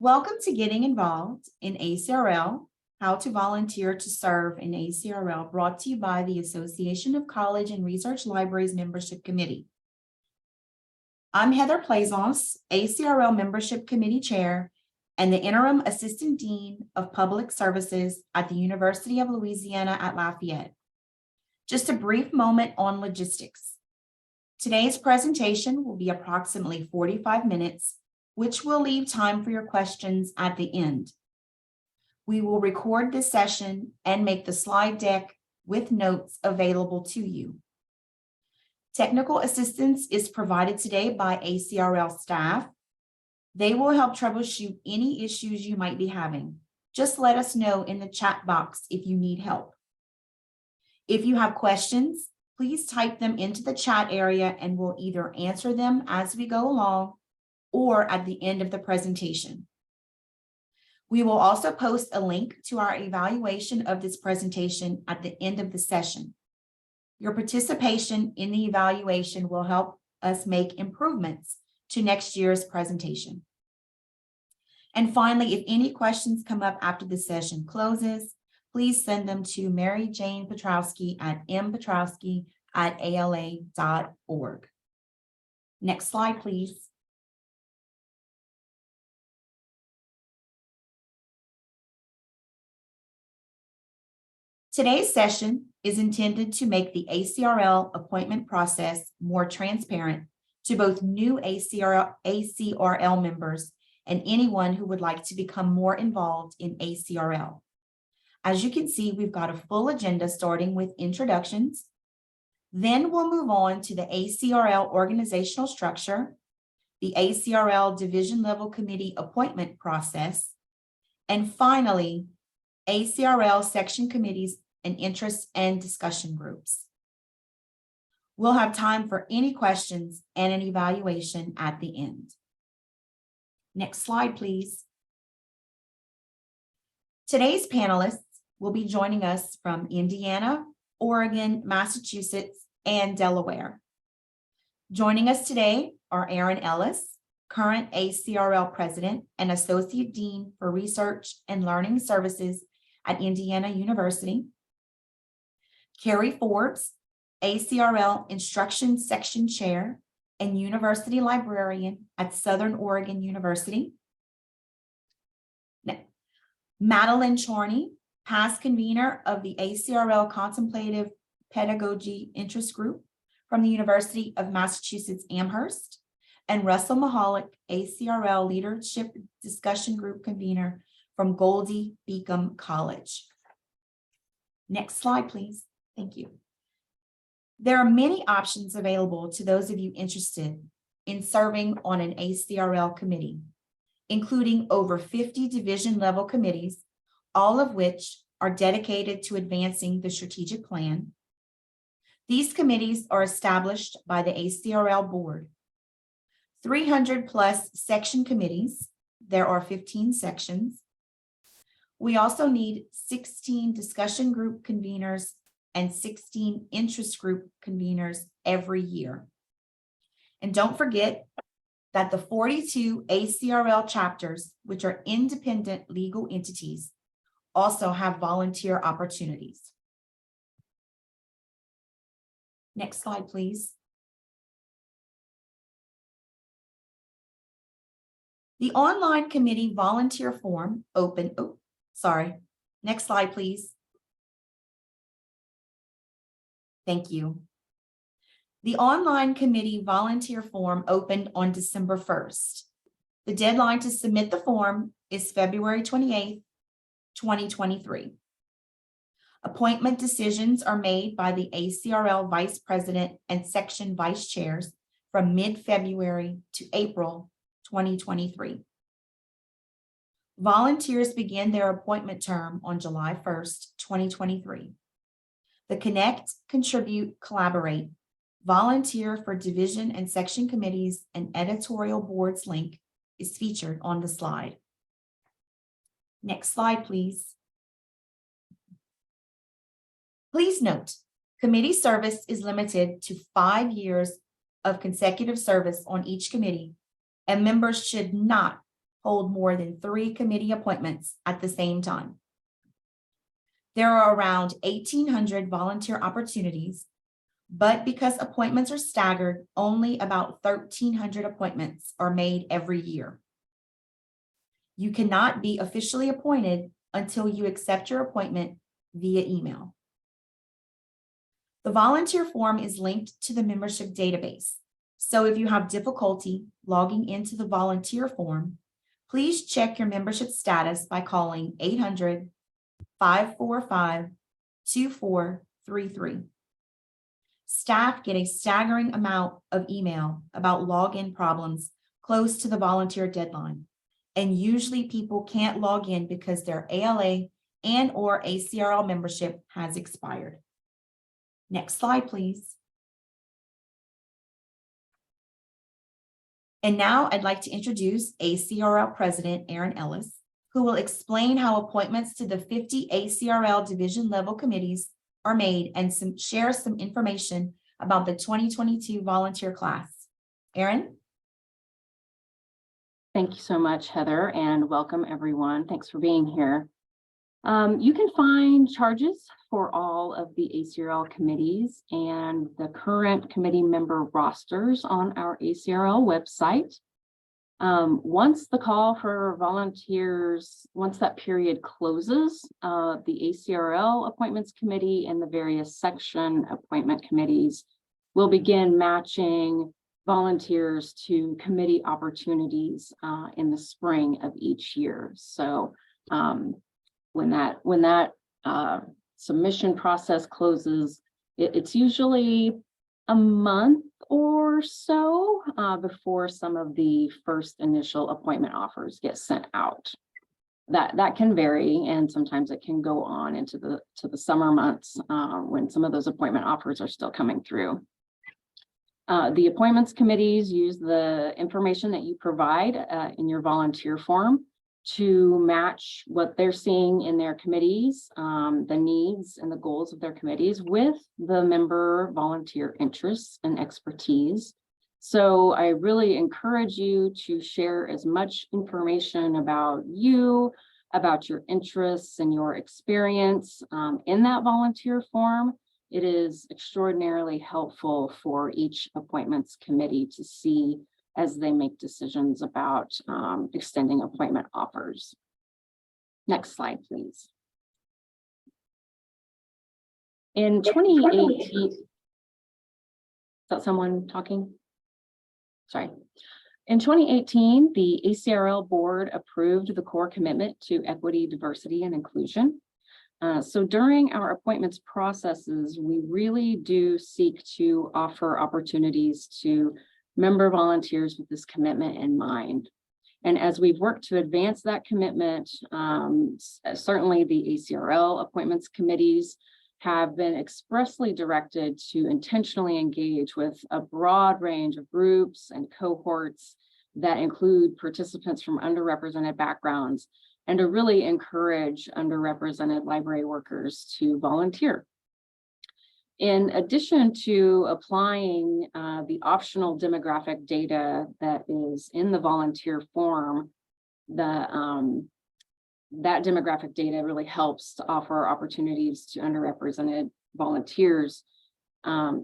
Welcome to Getting Involved in ACRL, How to Volunteer to Serve in ACRL, brought to you by the Association of College and Research Libraries Membership Committee. I'm Heather Plaisance, ACRL Membership Committee Chair and the Interim Assistant Dean of Public Services at the University of Louisiana at Lafayette. Just a brief moment on logistics. Today's presentation will be approximately 45 minutes, which will leave time for your questions at the end. We will record this session and make the slide deck with notes available to you. Technical assistance is provided today by ACRL staff. They will help troubleshoot any issues you might be having. Just let us know in the chat box if you need help. If you have questions, please type them into the chat area and we'll either answer them as we go along or at the end of the presentation. We will also post a link to our evaluation of this presentation at the end of the session. Your participation in the evaluation will help us make improvements to next year's presentation. And finally, if any questions come up after the session closes, please send them to Mary Jane Petrowski at mpetrowski@ala.org. Next slide, please. Today's session is intended to make the ACRL appointment process more transparent to both new ACRL members and anyone who would like to become more involved in ACRL. As you can see, we've got a full agenda starting with introductions. Then we'll move on to the ACRL organizational structure, the ACRL division level committee appointment process, and finally, ACRL section committees and interest and discussion groups. We'll have time for any questions and an evaluation at the end. Next slide, please. Today's panelists will be joining us from Indiana, Oregon, Massachusetts, and Delaware. Joining us today are Aaron Ellis, current ACRL President and Associate Dean for Research and Learning Services at Indiana University. Carrie Forbes, ACRL Instruction Section Chair and University Librarian at Southern Oregon University. Madeline Charney, past convener of the ACRL Contemplative Pedagogy Interest Group from the University of Massachusetts Amherst, and Russell Mahalik, ACRL Leadership Discussion Group convener from Goldie Beacom College. Next slide, please. Thank you. There are many options available to those of you interested in serving on an ACRL committee, including over 50 division level committees, all of which are dedicated to advancing the strategic plan. These committees are established by the ACRL board. 300 plus section committees. There are 15 sections. We also need 16 discussion group conveners and 16 interest group conveners every year. And don't forget that the 42 ACRL chapters, which are independent legal entities, also have volunteer opportunities. Next slide, please. The online committee volunteer form next slide, please. Thank you. The online committee volunteer form opened on December 1st. The deadline to submit the form is February 28th, 2023. Appointment decisions are made by the ACRL Vice President and Section Vice Chairs from mid-February to April 2023. Volunteers begin their appointment term on July 1st, 2023. The Connect, Contribute, Collaborate, Volunteer for Division and Section Committees and Editorial Boards link is featured on the slide. Next slide, please. Please note, committee service is limited to 5 years of consecutive service on each committee, and members should not hold more than 3 committee appointments at the same time. There are around 1,800 volunteer opportunities, but because appointments are staggered, only about 1,300 appointments are made every year. You cannot be officially appointed until you accept your appointment via email. The volunteer form is linked to the membership database. So if you have difficulty logging into the volunteer form, please check your membership status by calling 800-545-2433. Staff get a staggering amount of email about login problems close to the volunteer deadline. And usually people can't log in because their ALA and or ACRL membership has expired. Next slide, please. And now I'd like to introduce ACRL President Aaron Ellis, who will explain how appointments to the 50 ACRL division level committees are made and share some information about the 2022 volunteer class. Aaron? Thank you so much, Heather, and welcome everyone. Thanks for being here. You can find charges for all of the ACRL committees and the current committee member rosters on our ACRL website. Once the call for volunteers, once that period closes, the ACRL appointments committee and the various section appointment committees will begin matching volunteers to committee opportunities in the spring of each year. So when that submission process closes, it's usually a month or so before some of the first initial appointment offers get sent out. That can vary, and sometimes it can go on into the summer months when some of those appointment offers are still coming through. The appointments committees use the information that you provide in your volunteer form to match what they're seeing in their committees, the needs and the goals of their committees with the member volunteer interests and expertise. So I really encourage you to share as much information about you, about your interests and your experience in that volunteer form. It is extraordinarily helpful for each appointments committee to see as they make decisions about extending appointment offers. Next slide, please. In 2018, is that someone talking? Sorry. In 2018, the ACRL board approved the core commitment to equity, diversity, and inclusion. So during our appointments processes, we really do seek to offer opportunities to member volunteers with this commitment in mind. And as we've worked to advance that commitment, certainly the ACRL appointments committees have been expressly directed to intentionally engage with a broad range of groups and cohorts that include participants from underrepresented backgrounds, and to really encourage underrepresented library workers to volunteer. In addition to applying the optional demographic data that is in the volunteer form, that demographic data really helps to offer opportunities to underrepresented volunteers.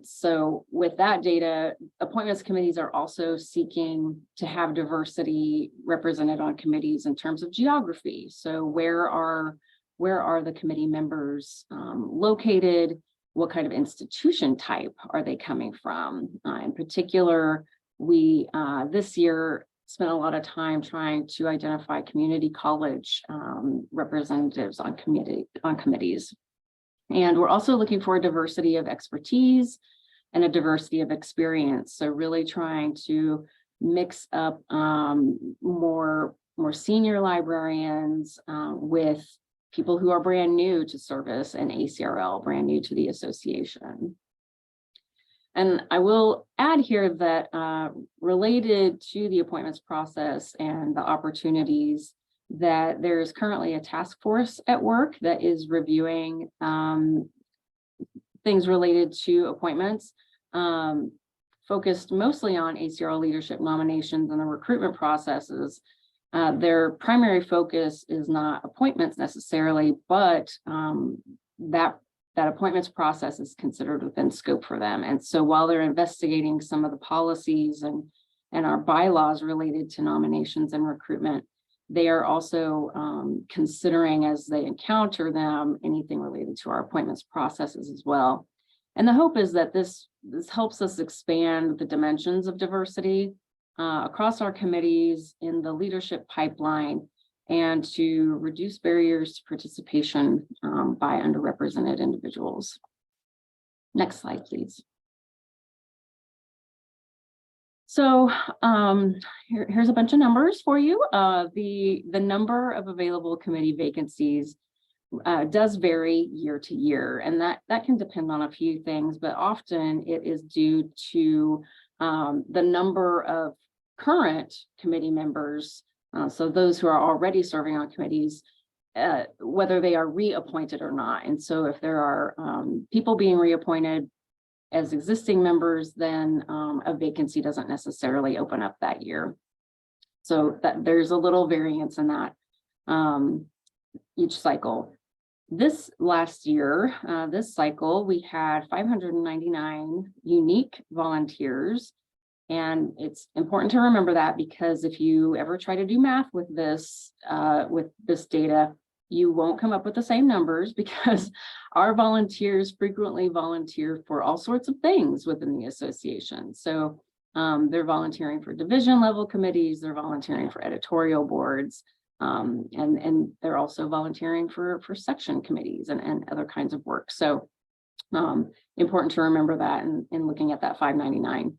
So with that data, appointments committees are also seeking to have diversity represented on committees in terms of geography. So where are the committee members located? What kind of institution type are they coming from? In particular, we this year spent a lot of time trying to identify community college representatives on committees. And we're also looking for a diversity of expertise and a diversity of experience. So really trying to mix up more senior librarians with people who are brand new to service and ACRL, brand new to the association. And I will add here that related to the appointments process and the opportunities, that there's currently a task force at work that is reviewing things related to appointments, focused mostly on ACRL leadership nominations and the recruitment processes. Their primary focus is not appointments necessarily, but that appointments process is considered within scope for them. And so while they're investigating some of the policies and our bylaws related to nominations and recruitment, they are also considering, as they encounter them, anything related to our appointments processes as well. And the hope is that this helps us expand the dimensions of diversity across our committees in the leadership pipeline, and to reduce barriers to participation by underrepresented individuals. Next slide, please. So here's a bunch of numbers for you. The number of available committee vacancies does vary year to year, and that can depend on a few things, but often it is due to the number of current committee members, so those who are already serving on committees, whether they are reappointed or not. And so if there are people being reappointed as existing members, then a vacancy doesn't necessarily open up that year. So that there's a little variance in that each cycle. This last year, this cycle, we had 599 unique volunteers. And it's important to remember that, because if you ever try to do math with this data, you won't come up with the same numbers, because our volunteers frequently volunteer for all sorts of things within the association. So they're volunteering for division level committees, they're volunteering for editorial boards, and they're also volunteering for section committees and other kinds of work. So important to remember that in looking at that 599.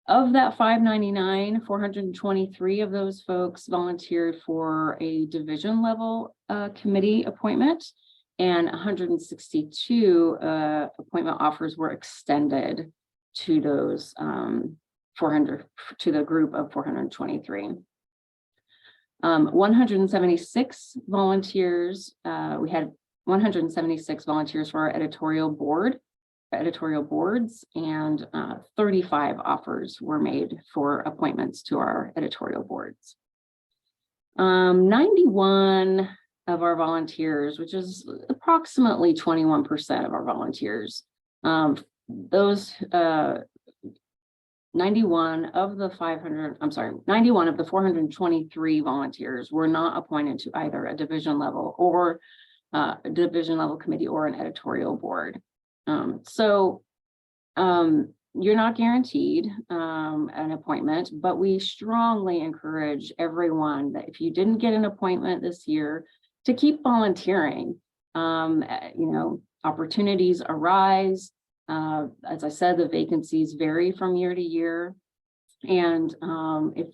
Of that 599, 423 of those folks volunteered for a division level committee appointment, and 162 appointment offers were extended to those 400, to the group of 423. 176 volunteers, we had 176 volunteers for our editorial boards, and 35 offers were made for appointments to our editorial boards. 91 of our volunteers, which is approximately 21% of our volunteers, those 91 of the 423 volunteers were not appointed to either a division level or a division level committee or an editorial board. So you're not guaranteed an appointment, but we strongly encourage everyone that if you didn't get an appointment this year, to keep volunteering. Opportunities arise. As I said, the vacancies vary from year to year. And if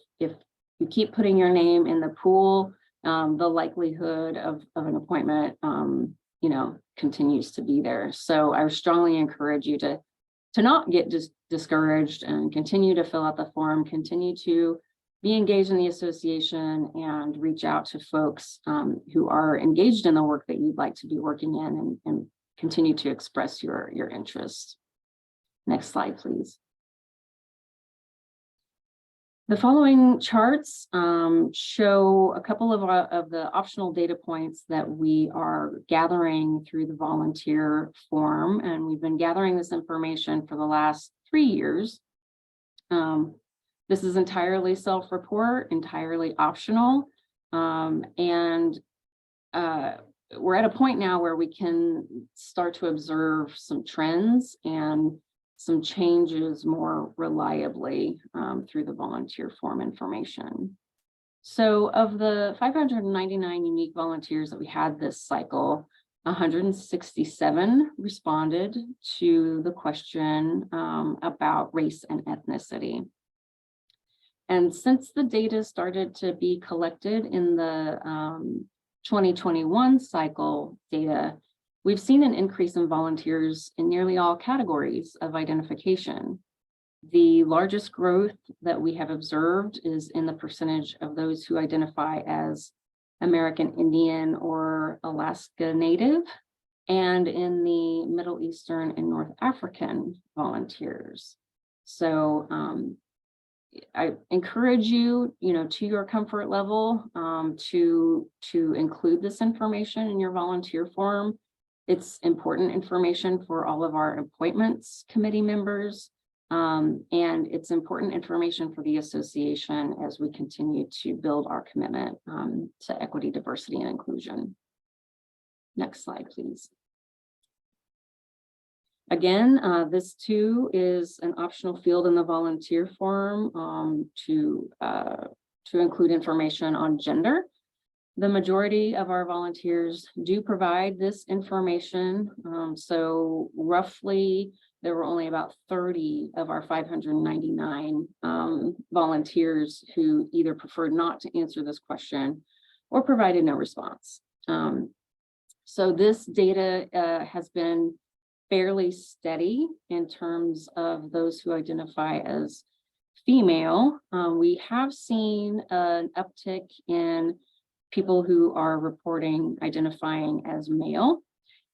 you keep putting your name in the pool, the likelihood of an appointment continues to be there. So I strongly encourage you to not get discouraged, and continue to fill out the form, continue to be engaged in the association, and reach out to folks who are engaged in the work that you'd like to be working in, and continue to express your interest. Next slide, please. The following charts show a couple of the optional data points that we are gathering through the volunteer form, and we've been gathering this information for the last 3 years. This is entirely self-report, entirely optional, and we're at a point now where we can start to observe some trends and some changes more reliably through the volunteer form information. So of the 599 unique volunteers that we had this cycle, 167 responded to the question about race and ethnicity. And since the data started to be collected in the 2021 cycle data, we've seen an increase in volunteers in nearly all categories of identification. The largest growth that we have observed is in the percentage of those who identify as American Indian or Alaska Native, and in the Middle Eastern and North African volunteers. So I encourage you, to your comfort level, to include this information in your volunteer form. It's important information for all of our appointments committee members. And it's important information for the association as we continue to build our commitment to equity, diversity, and inclusion. Next slide, please. Again, this too is an optional field in the volunteer form to include information on gender. The majority of our volunteers do provide this information. So roughly, there were only about 30 of our 599 volunteers who either preferred not to answer this question or provided no response. So this data has been fairly steady in terms of those who identify as female. We have seen an uptick in people who are reporting identifying as male,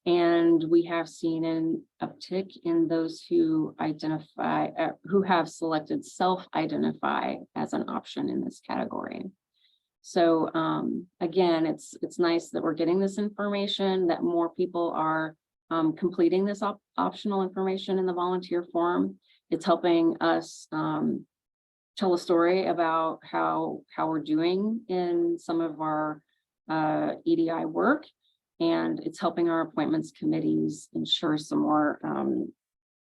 and we have seen an uptick in those who identify, who have selected self-identify as an option in this category. So again, it's nice that we're getting this information, that more people are completing this optional information in the volunteer form. It's helping us tell a story about how we're doing in some of our EDI work, and it's helping our appointments committees ensure some more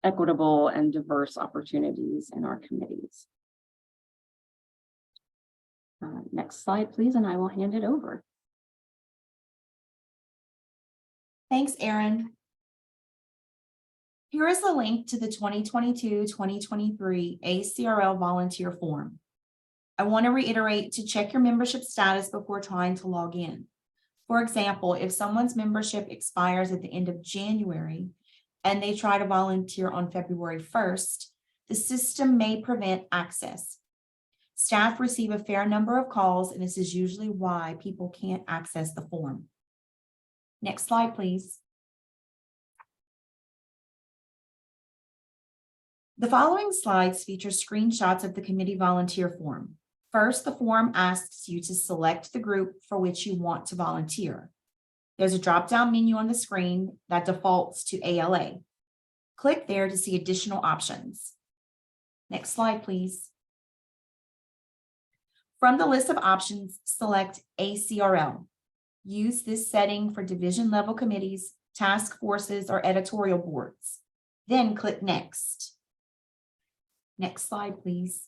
equitable and diverse opportunities in our committees. Next slide, please, and I will hand it over. Thanks, Erin. Here is a link to the 2022-2023 ACRL volunteer form. I want to reiterate to check your membership status before trying to log in. For example, if someone's membership expires at the end of January and they try to volunteer on February 1st, the system may prevent access. Staff receive a fair number of calls, and this is usually why people can't access the form. Next slide, please. The following slides feature screenshots of the committee volunteer form. First, the form asks you to select the group for which you want to volunteer. There's a drop-down menu on the screen that defaults to ALA. Click there to see additional options. Next slide, please. From the list of options, select ACRL. Use this setting for division level committees, task forces, or editorial boards. Then click Next. Next slide, please.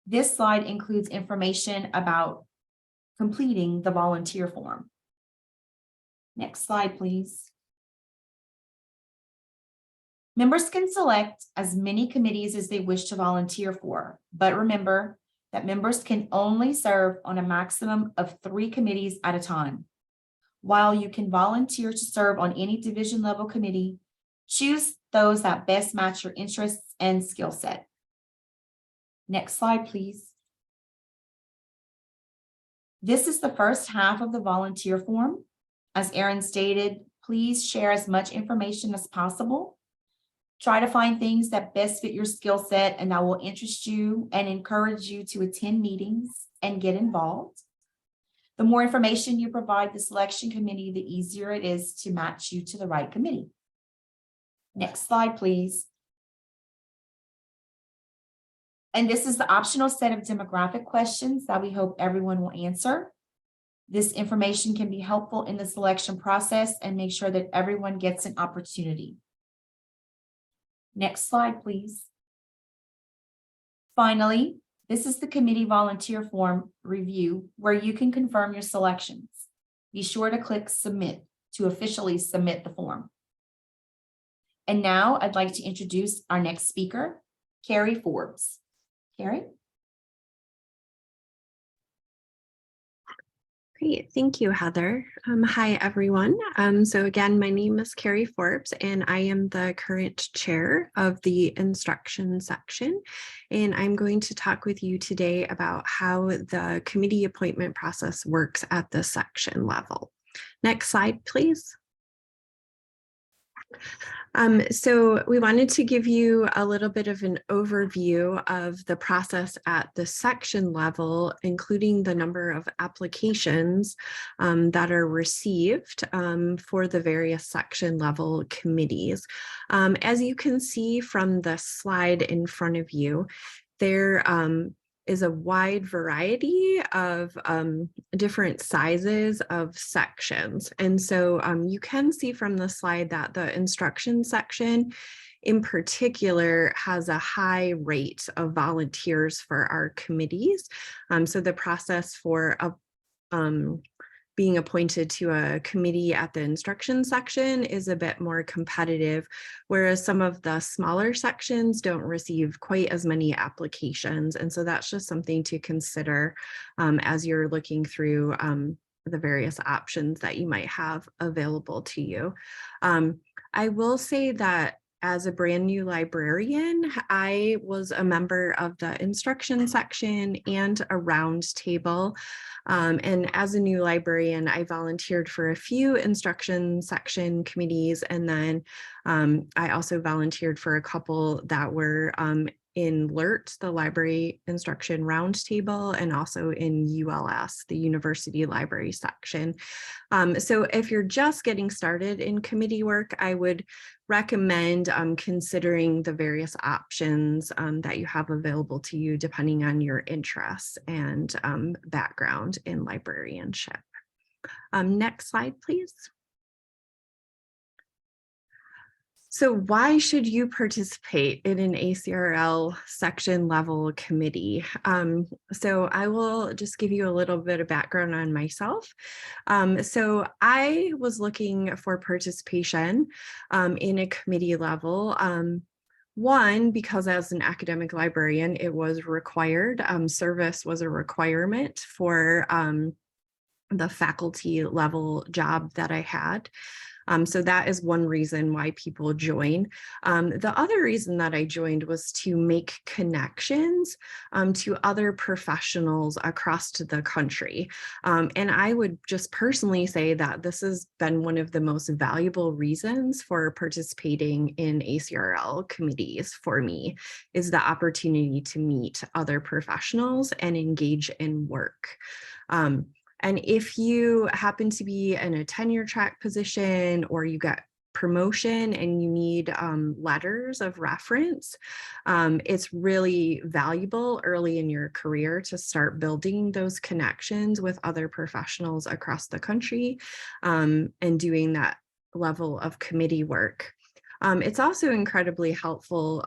This slide includes information about completing the volunteer form. Next slide, please. Members can select as many committees as they wish to volunteer for, but remember that members can only serve on a maximum of 3 committees at a time. While you can volunteer to serve on any division level committee, choose those that best match your interests and skill set. Next slide, please. This is the first half of the volunteer form. As Erin stated, please share as much information as possible. Try to find things that best fit your skill set and that will interest you and encourage you to attend meetings and get involved. The more information you provide the selection committee, the easier it is to match you to the right committee. Next slide, please. And this is the optional set of demographic questions that we hope everyone will answer. This information can be helpful in the selection process and make sure that everyone gets an opportunity. Next slide, please. Finally, this is the committee volunteer form review where you can confirm your selections. Be sure to click Submit to officially submit the form. And now I'd like to introduce our next speaker, Carrie Forbes. Carrie? Great, thank you, Heather. Hi, everyone. So again, my name is Carrie Forbes, and I am the current chair of the instruction section. And I'm going to talk with you today about how the committee appointment process works at the section level. Next slide, please. So we wanted to give you a little bit of an overview of the process at the section level, including the number of applications that are received for the various section level committees. As you can see from the slide in front of you, there is a wide variety of different sizes of sections. And so you can see from the slide that the instruction section in particular has a high rate of volunteers for our committees. So the process for being appointed to a committee at the instruction section is a bit more competitive, whereas some of the smaller sections don't receive quite as many applications. And so that's just something to consider as you're looking through the various options that you might have available to you. I will say that as a brand new librarian, I was a member of the instruction section and a round table. And as a new librarian, I volunteered for a few instruction section committees. And then I also volunteered for a couple that were in LIRT, the Library Instruction Roundtable, and also in ULS, the University Library section. So if you're just getting started in committee work, I would recommend considering the various options that you have available to you depending on your interests and background in librarianship. Next slide, please. So why should you participate in an ACRL section level committee? So I will just give you a little bit of background on myself. So I was looking for participation in a committee level. One, because as an academic librarian, it was required. Service was a requirement for the faculty level job that I had. So that is one reason why people join. The other reason that I joined was to make connections to other professionals across the country. And I would just personally say that this has been one of the most valuable reasons for participating in ACRL committees for me, is the opportunity to meet other professionals and engage in work. And if you happen to be in a tenure track position or you got promotion and you need letters of reference, it's really valuable early in your career to start building those connections with other professionals across the country and doing that level of committee work. It's also incredibly helpful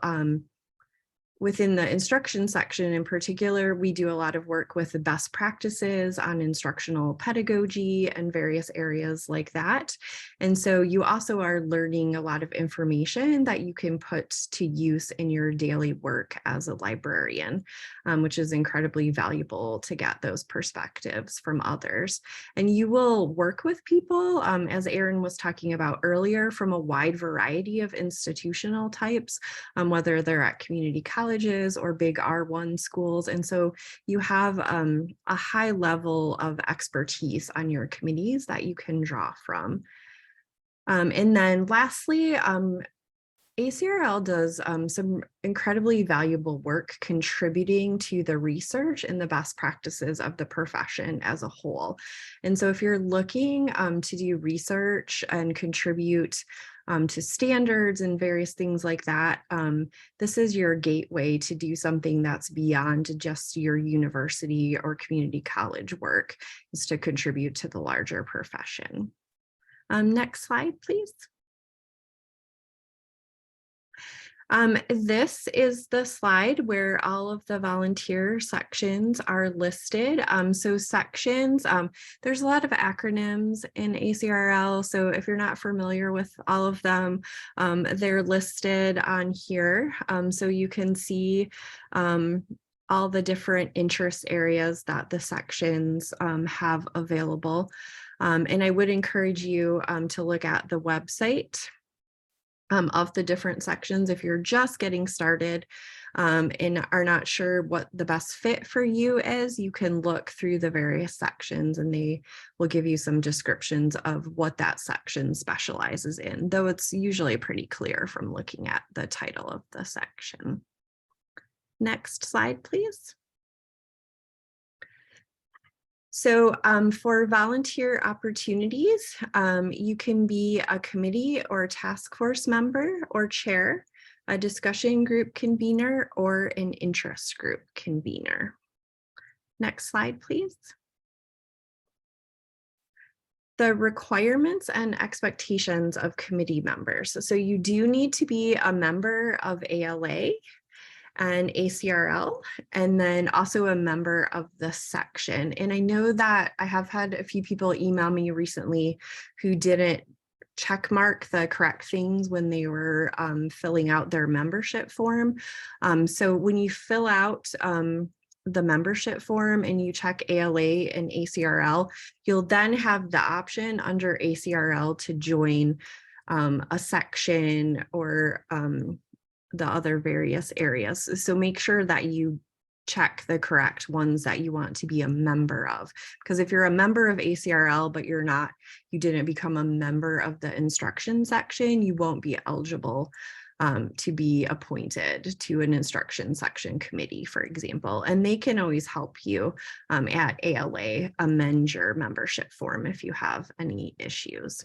within the instruction section in particular. We do a lot of work with the best practices on instructional pedagogy and various areas like that. And so you also are learning a lot of information that you can put to use in your daily work as a librarian, which is incredibly valuable to get those perspectives from others. And you will work with people, as Erin was talking about earlier, from a wide variety of institutional types, whether they're at community colleges or big R1 schools. And so you have a high level of expertise on your committees that you can draw from. And then lastly, ACRL does some incredibly valuable work contributing to the research and the best practices of the profession as a whole. And so if you're looking to do research and contribute to standards and various things like that, this is your gateway to do something that's beyond just your university or community college work, is to contribute to the larger profession. Next slide, please. This is the slide where all of the volunteer sections are listed. So sections, there's a lot of acronyms in ACRL. So if you're not familiar with all of them, they're listed on here. So you can see all the different interest areas that the sections have available. And I would encourage you to look at the website of the different sections. If you're just getting started and are not sure what the best fit for you is, you can look through the various sections and they will give you some descriptions of what that section specializes in, though it's usually pretty clear from looking at the title of the section. Next slide, please. So for volunteer opportunities, you can be a committee or task force member or chair, a discussion group convener, or an interest group convener. Next slide, please. The requirements and expectations of committee members. So you do need to be a member of ALA and ACRL, and then also a member of the section. And I know that I have had a few people email me recently who didn't check mark the correct things when they were filling out their membership form. So when you fill out the membership form and you check ALA and ACRL, you'll then have the option under ACRL to join a section or the other various areas. So make sure that you check the correct ones that you want to be a member of. Because if you're a member of ACRL, but you didn't become a member of the instruction section, you won't be eligible to be appointed to an instruction section committee, for example. And they can always help you at ALA amend your membership form if you have any issues.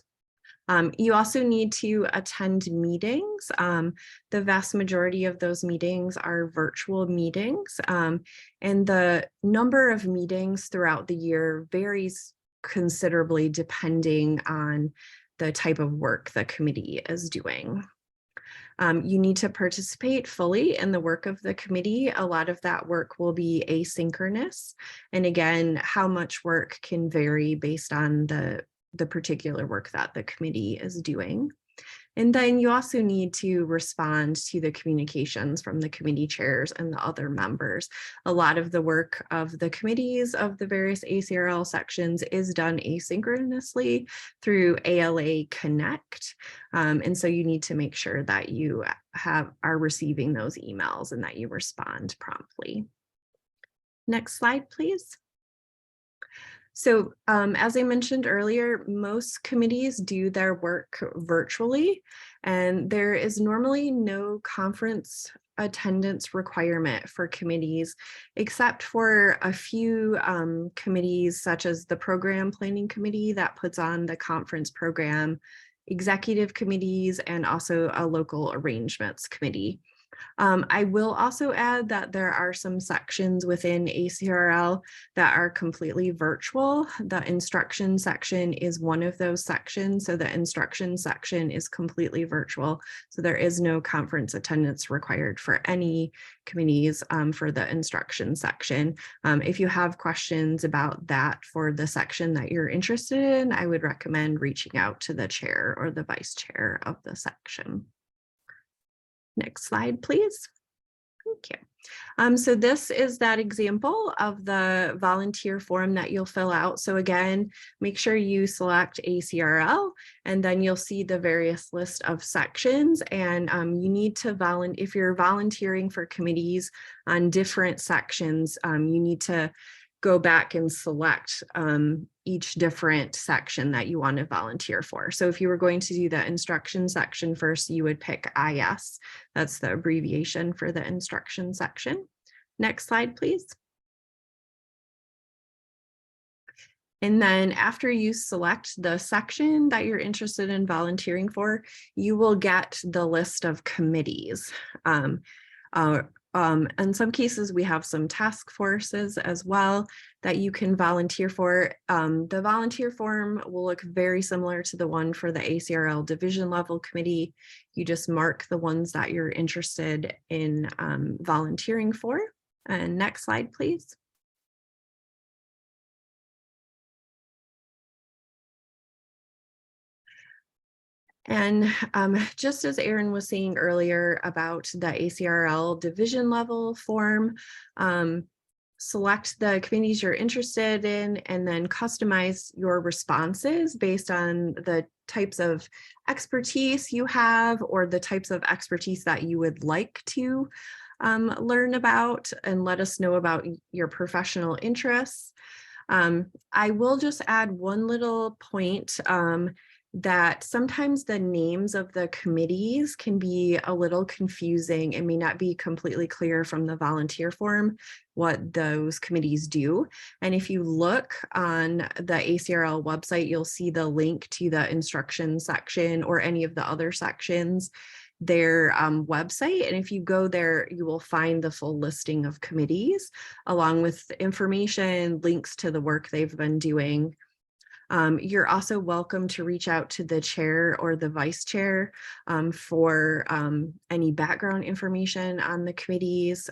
You also need to attend meetings. The vast majority of those meetings are virtual meetings, and the number of meetings throughout the year varies considerably depending on the type of work the committee is doing. You need to participate fully in the work of the committee. A lot of that work will be asynchronous. And again, how much work can vary based on the particular work that the committee is doing. And then you also need to respond to the communications from the committee chairs and the other members. A lot of the work of the committees of the various ACRL sections is done asynchronously through ALA Connect. And so you need to make sure that you are receiving those emails and that you respond promptly. Next slide, please. So as I mentioned earlier, most committees do their work virtually, and there is normally no conference attendance requirement for committees, except for a few committees such as the Program Planning Committee that puts on the conference program, executive committees, and also a local arrangements committee. I will also add that there are some sections within ACRL that are completely virtual. The instruction section is one of those sections. So the instruction section is completely virtual. So there is no conference attendance required for any committees for the instruction section. If you have questions about that for the section that you're interested in, I would recommend reaching out to the chair or the vice chair of the section. Next slide, please. Thank you. So this is that example of the volunteer form that you'll fill out. So again, make sure you select ACRL, and then you'll see the various list of sections. And you need to if you're volunteering for committees on different sections, you need to go back and select each different section that you want to volunteer for. So if you were going to do the instruction section first, you would pick IS. That's the abbreviation for the instruction section. Next slide, please. And then after you select the section that you're interested in volunteering for, you will get the list of committees. In some cases, we have some task forces as well that you can volunteer for. The volunteer form will look very similar to the one for the ACRL division level committee. You just mark the ones that you're interested in volunteering for. And next slide, please. And just as Erin was saying earlier about the ACRL division level form, select the committees you're interested in, and then customize your responses based on the types of expertise you have or the types of expertise that you would like to learn about, and let us know about your professional interests. I will just add one little point that sometimes the names of the committees can be a little confusing and may not be completely clear from the volunteer form what those committees do. And if you look on the ACRL website, you'll see the link to the instruction section or any of the other sections, their website. And if you go there, you will find the full listing of committees along with information, links to the work they've been doing. You're also welcome to reach out to the chair or the vice chair for any background information on the committees.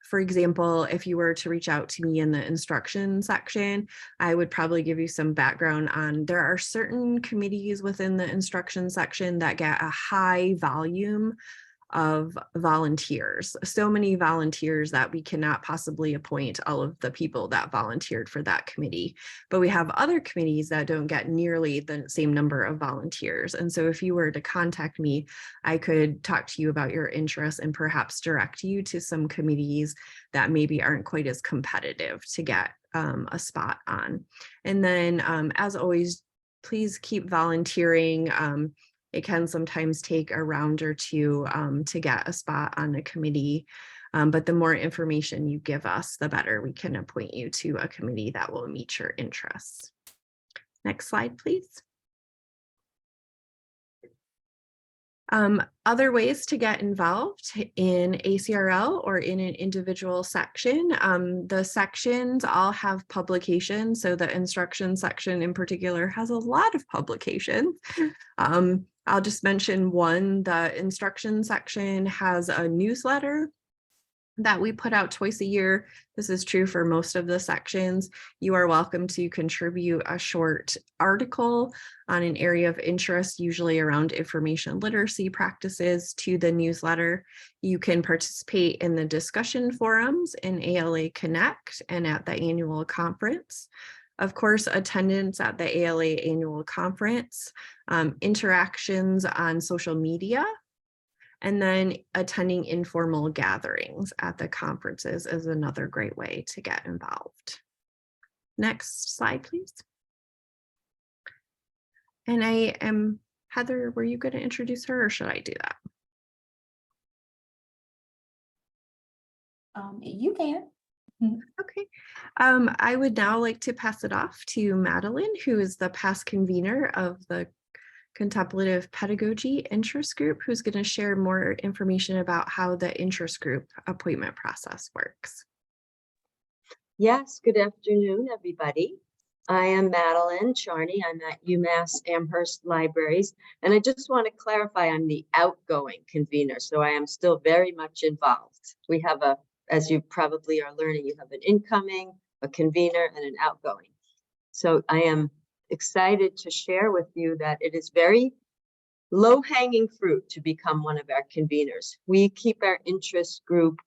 For example, if you were to reach out to me in the instruction section, I would probably give you some background on, there are certain committees within the instruction section that get a high volume of volunteers, so many volunteers that we cannot possibly appoint all of the people that volunteered for that committee. But we have other committees that don't get nearly the same number of volunteers. And so if you were to contact me, I could talk to you about your interests and perhaps direct you to some committees that maybe aren't quite as competitive to get a spot on. And then as always, please keep volunteering. It can sometimes take a round or two to get a spot on the committee, but the more information you give us, the better we can appoint you to a committee that will meet your interests. Next slide, please. Other ways to get involved in ACRL or in an individual section. The sections all have publications. So the instruction section in particular has a lot of publications. I'll just mention one. The instruction section has a newsletter that we put out twice a year. This is true for most of the sections. You are welcome to contribute a short article on an area of interest, usually around information literacy practices, to the newsletter. You can participate in the discussion forums in ALA Connect and at the annual conference. Of course, attendance at the ALA annual conference, interactions on social media, and then attending informal gatherings at the conferences is another great way to get involved. Next slide, please. And I am, Heather, were you going to introduce her or should I do that? You can. Okay. I would now like to pass it off to Madeline, who is the past convener of the Contemplative Pedagogy Interest Group, who's going to share more information about how the interest group appointment process works. Yes, good afternoon, everybody. I am Madeline Charney. I'm at UMass Amherst Libraries, and I just want to clarify I'm the outgoing convener, so I am still very much involved. We have a, as you probably are learning, you have an incoming, a convener, and an outgoing. So I am excited to share with you that it is very low-hanging fruit to become one of our conveners. We keep our interest group.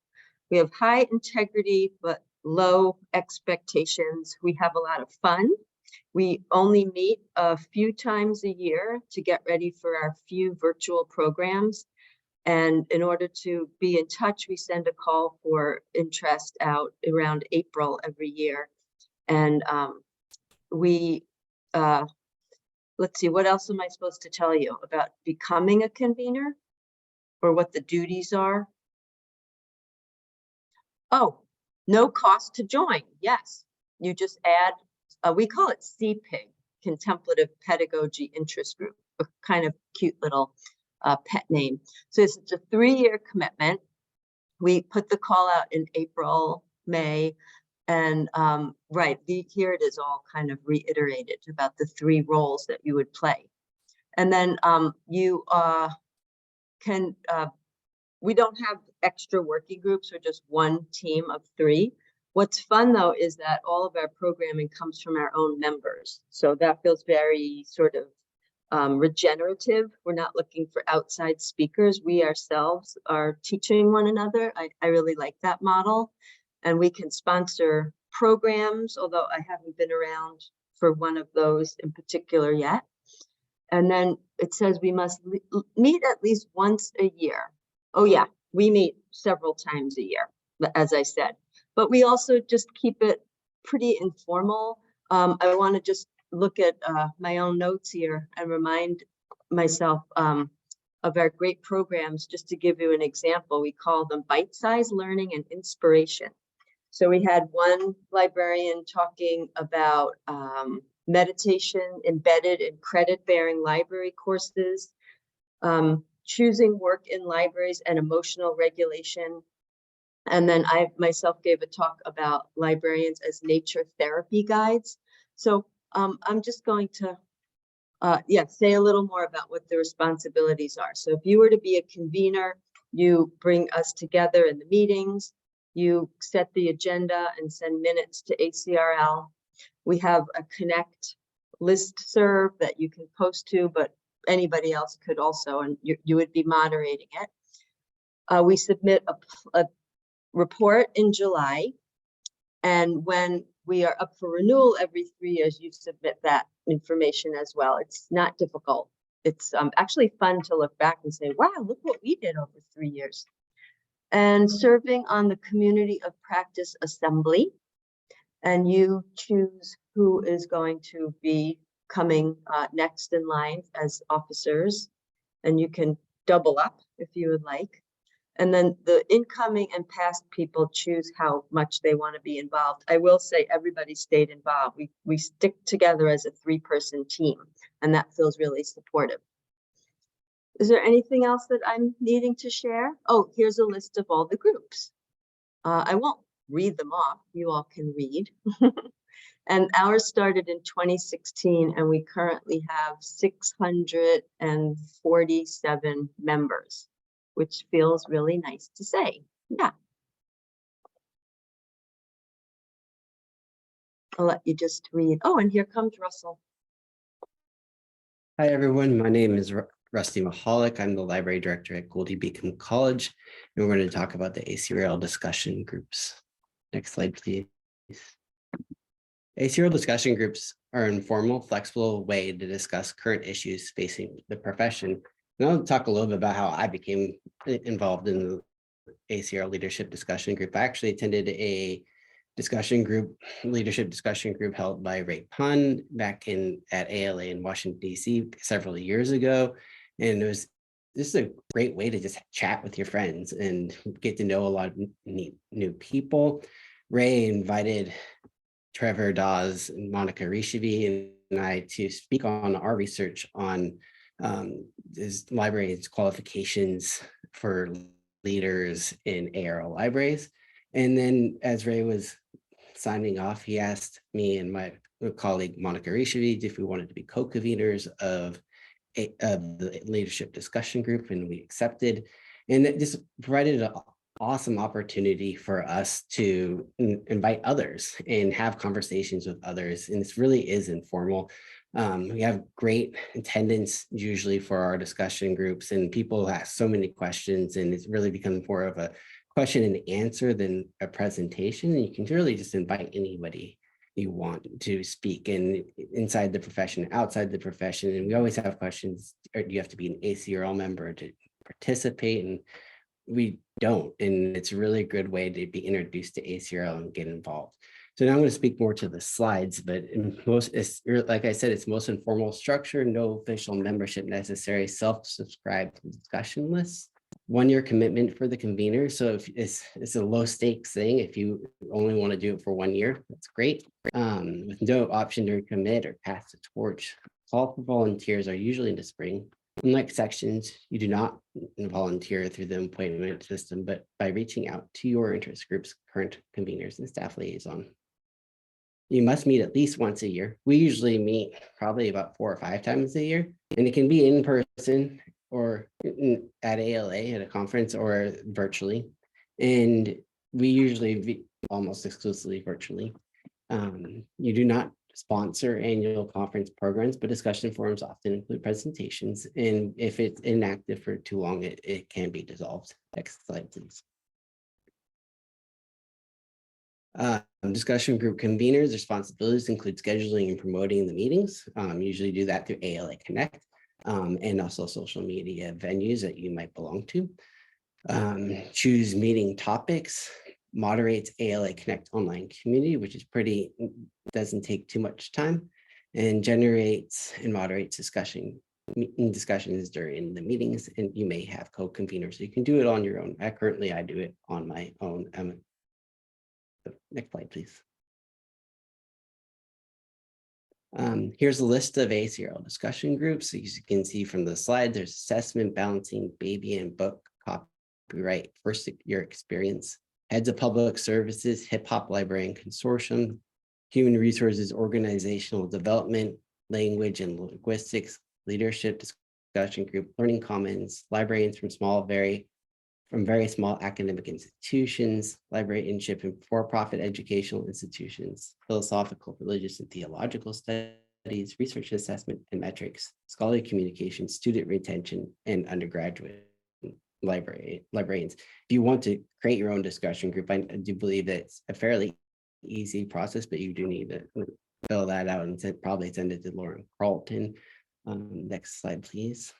We have high integrity, but low expectations. We have a lot of fun. We only meet a few times a year to get ready for our few virtual programs. And in order to be in touch, we send a call for interest out around April every year. And let's see, what else am I supposed to tell you about becoming a convener or what the duties are? Oh, no cost to join. Yes, you just add, we call it CPIG, Contemplative Pedagogy Interest Group, a kind of cute little pet name. So it's a 3-year commitment. We put the call out in April, May, and right, here it is all kind of reiterated about the 3 roles that you would play. And then you can, we don't have extra working groups or just one team of 3. What's fun though is that all of our programming comes from our own members. So that feels very sort of regenerative. We're not looking for outside speakers. We ourselves are teaching one another. I really like that model. and we can sponsor programs, although I haven't been around for one of those in particular yet. And then it says we must meet at least once a year. Oh yeah, we meet several times a year, as I said, but we also just keep it pretty informal. I want to just look at my own notes here and remind myself of our great programs. Just to give you an example, we call them bite-sized learning and inspiration. So we had one librarian talking about meditation embedded in credit-bearing library courses, choosing work in libraries and emotional regulation. And then I myself gave a talk about librarians as nature therapy guides. So I'm just going to say a little more about what the responsibilities are. So if you were to be a convener, you bring us together in the meetings, you set the agenda and send minutes to ACRL. We have a Connect listserv that you can post to, but anybody else could also, and you would be moderating it. We submit a report in July, and when we are up for renewal every 3 years, you submit that information as well. It's not difficult. It's actually fun to look back and say, wow, look what we did over 3 years. And serving on the Community of Practice Assembly, and you choose who is going to be coming next in line as officers, and you can double up if you would like. And then the incoming and past people choose how much they want to be involved. I will say everybody stayed involved. We stick together as a 3-person team, and that feels really supportive. Is there anything else that I'm needing to share? Oh, here's a list of all the groups. I won't read them off. You all can read. And ours started in 2016, and we currently have 647 members, which feels really nice to say. Yeah. I'll let you just read. Oh, and here comes Russell. Hi, everyone. My name is Rusty Mahalik. I'm the library director at Goldie Beacon College, and we're going to talk about the ACRL discussion groups. Next slide, please. ACRL discussion groups are an informal, flexible way to discuss current issues facing the profession. And I'll talk a little bit about how I became involved in the ACRL leadership discussion group. I actually attended a leadership discussion group held by Ray Pun back at ALA in Washington, D.C. several years ago. And this is a great way to just chat with your friends and get to know a lot of new people. Ray invited Trevor Dawes and Monica Rishavi and I to speak on our research on his library's qualifications for leaders in ARL libraries. And then as Ray was signing off, he asked me and my colleague Monica Rishavi if we wanted to be co-conveners of the leadership discussion group, and we accepted. And it just provided an awesome opportunity for us to invite others and have conversations with others. And this really is informal. We have great attendance usually for our discussion groups, and people ask so many questions, and it's really become more of a question and answer than a presentation. And you can really just invite anybody you want to speak, and inside the profession, outside the profession. And we always have questions, or do you have to be an ACRL member to participate? And we don't. And it's a really good way to be introduced to ACRL and get involved. So now I'm going to speak more to the slides, but like I said, it's most informal structure, no official membership necessary, self-subscribed discussion lists. 1-year commitment for the convener. So if it's a low stakes thing, if you only want to do it for 1 year, that's great. With no option to commit or pass the torch. Call for volunteers are usually in the spring. Unlike sections, you do not volunteer through the appointment system, but by reaching out to your interest groups, current conveners, and staff liaison. You must meet at least once a year. We usually meet probably about 4 or 5 times a year, and it can be in person or at ALA at a conference or virtually. And we usually almost exclusively virtually. You do not sponsor annual conference programs, but discussion forums often include presentations. And if it's inactive for too long, it can be dissolved. Next slide, please. Discussion group conveners responsibilities include scheduling and promoting the meetings. Usually do that through ALA Connect and also social media venues that you might belong to. Choose meeting topics, moderates ALA Connect online community, which is doesn't take too much time, and generates and moderates discussions during the meetings, and you may have co-conveners. So you can do it on your own. Currently, I do it on my own. Next slide, please. Here's a list of ACRL discussion groups. As you can see from the slide, there's assessment, balancing, baby and book, copyright, first year experience, heads of public services, hip hop librarian consortium, human resources, organizational development, language and linguistics, leadership discussion group, learning commons, librarians from very small academic institutions, librarianship in for-profit educational institutions, philosophical, religious, and theological studies, research assessment and metrics, scholarly communication, student retention, and undergraduate librarians. If you want to create your own discussion group, I do believe that it's a fairly easy process, but you do need to fill that out and probably send it to Lauren Carlton. Next slide, please.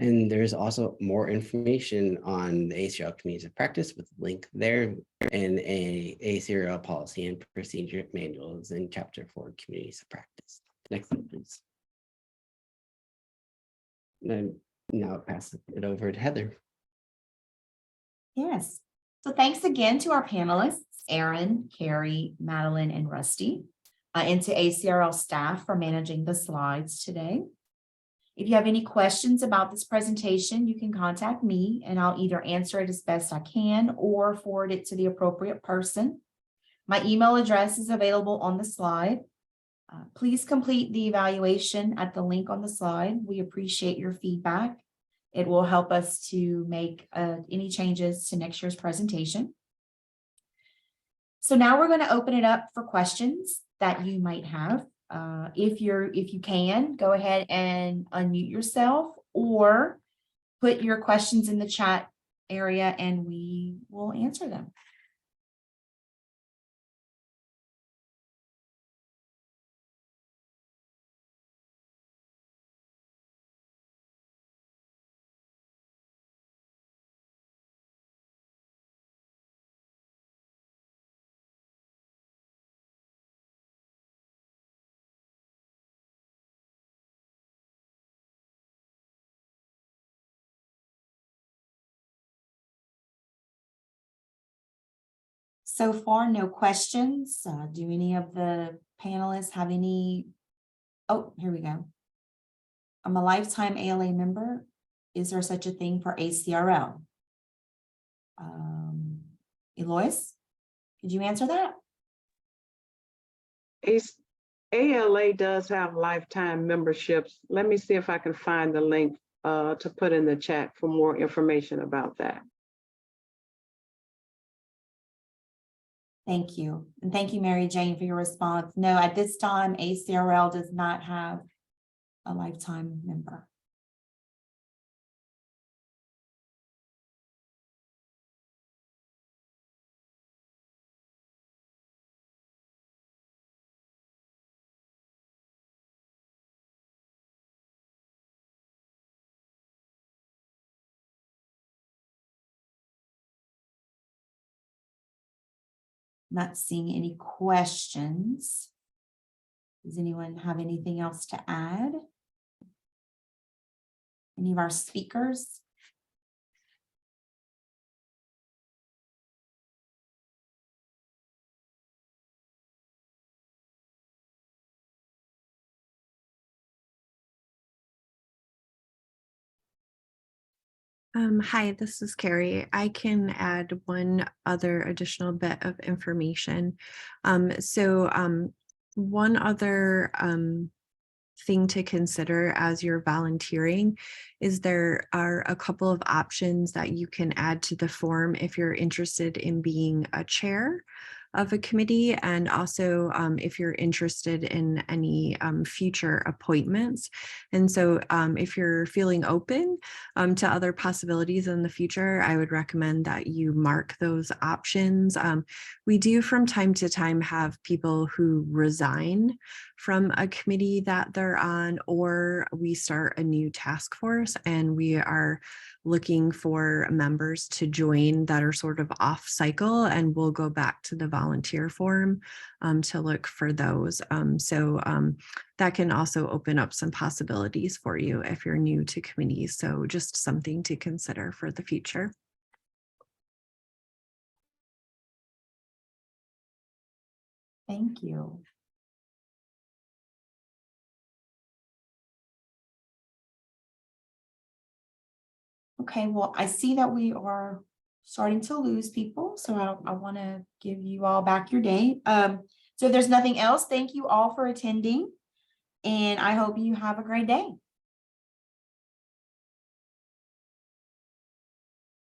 And there's also more information on the ACRL Communities of Practice with a link there, and a ACRL Policy and Procedure Manuals in Chapter 4 Communities of Practice. Next slide, please. And now I'll pass it over to Heather. Yes. So thanks again to our panelists, Aaron, Carrie, Madeline, and Rusty, and to ACRL staff for managing the slides today. If you have any questions about this presentation, you can contact me and I'll either answer it as best I can or forward it to the appropriate person. My email address is available on the slide. Please complete the evaluation at the link on the slide. We appreciate your feedback. It will help us to make any changes to next year's presentation. So now we're going to open it up for questions that you might have. If you can, go ahead and unmute yourself or put your questions in the chat area and we will answer them. So far, no questions. Do any of the panelists have any? Oh, here we go. I'm a lifetime ALA member. Is there such a thing for ACRL? Eloise, could you answer that? ALA does have lifetime memberships. Let me see if I can find the link to put in the chat for more information about that. Thank you. And thank you, Mary Jane, for your response. No, at this time, ACRL does not have a lifetime member. Not seeing any questions. Does anyone have anything else to add? Any of our speakers? Hi, this is Carrie. I can add one other additional bit of information. One other thing to consider as you're volunteering is there are a couple of options that you can add to the form if you're interested in being a chair. of a committee, and also if you're interested in any future appointments. And so if you're feeling open to other possibilities in the future, I would recommend that you mark those options. We do from time to time have people who resign from a committee that they're on, or we start a new task force and we are looking for members to join that are sort of off cycle, and we'll go back to the volunteer form to look for those. So that can also open up some possibilities for you if you're new to committees. So just something to consider for the future. Thank you. Okay, well, I see that we are starting to lose people, so I want to give you all back your day. So if there's nothing else, thank you all for attending, and I hope you have a great day.